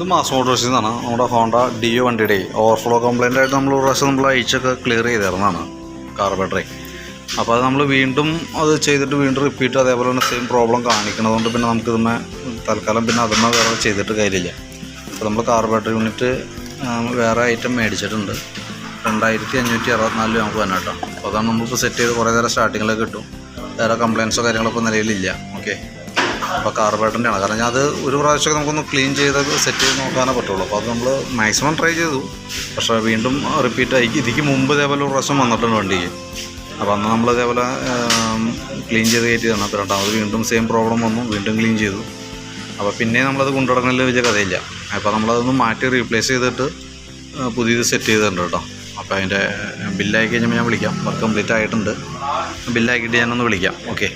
ഇത് മാസ് മോട്ടോഴ്സിൽ നിന്നാണ്. നമ്മുടെ ഹോണ്ട ഡിയോ വണ്ടിയുടെ ഓവർഫ്ലോ കംപ്ലൈൻ്റ് ആയിട്ട് നമ്മൾ ഒരു പ്രാവശ്യം നമ്മൾ അയച്ചൊക്കെ ക്ലിയർ ചെയ്തിരുന്നതാണ് കാർബറേറ്ററെ. അപ്പോൾ അത് നമ്മൾ വീണ്ടും അത് ചെയ്തിട്ട് വീണ്ടും റിപ്പീറ്റ് അതേപോലെ തന്നെ സെയിം പ്രോബ്ലം കാണിക്കണതുകൊണ്ട് പിന്നെ നമുക്ക് ഇതിന്മേ തൽക്കാലം പിന്നെ അതിന്മേ വേറെ ചെയ്തിട്ട് കാര്യമില്ല. അപ്പോൾ നമ്മൾ കാർബറേറ്റർ യൂണിറ്റ് വേറെ ഐറ്റം മേടിച്ചിട്ടുണ്ട്. 2564 നമുക്ക് തന്നെ കേട്ടോ. അപ്പോൾ അതാണ് നമ്മളിപ്പോൾ സെറ്റ് ചെയ്ത് കുറേ നേരം സ്റ്റാർട്ടിങ്ങിലൊക്കെ കിട്ടും. വേറെ കംപ്ലയിൻസോ കാര്യങ്ങളൊക്കെ നിലവിലില്ല. ഓക്കെ, അപ്പോൾ കാർബറേറ്ററിൻ്റെയാണ്. കാരണം ഞാൻ അത് ഒരു പ്രാവശ്യമൊക്കെ നമുക്കൊന്ന് ക്ലീൻ ചെയ്ത് സെറ്റ് ചെയ്ത് നോക്കാനേ പറ്റുള്ളൂ. അപ്പോൾ അത് നമ്മൾ മാക്സിമം ട്രൈ ചെയ്തു. പക്ഷേ വീണ്ടും റിപ്പീറ്റ് ആയി. ഇതിക്ക് മുമ്പ് ഇതേപോലെ ഒരു പ്രാവശ്യം വന്നിട്ടുണ്ട് വണ്ടിക്ക്. അപ്പോൾ അന്ന് നമ്മൾ ഇതേപോലെ ക്ലീൻ ചെയ്ത് കയറ്റിയതാണ്. അപ്പോൾ രണ്ടാമത് വീണ്ടും സെയിം പ്രോബ്ലം വന്നു, വീണ്ടും ക്ലീൻ ചെയ്തു. അപ്പോൾ പിന്നെ നമ്മളത് കൊണ്ടുനടക്കുന്നതിൽ വലിയ കഥയില്ല. അപ്പോൾ നമ്മളതൊന്ന് മാറ്റി റീപ്ലേസ് ചെയ്തിട്ട് പുതിയത് സെറ്റ് ചെയ്തിട്ടുണ്ട് കേട്ടോ. അപ്പോൾ അതിൻ്റെ ബില്ലായി കഴിഞ്ഞപ്പോൾ ഞാൻ വിളിക്കാം. വർക്ക് കംപ്ലീറ്റ് ആയിട്ടുണ്ട്. ബില്ലാക്കിയിട്ട് ഞാനൊന്ന് വിളിക്കാം. ഓക്കെ.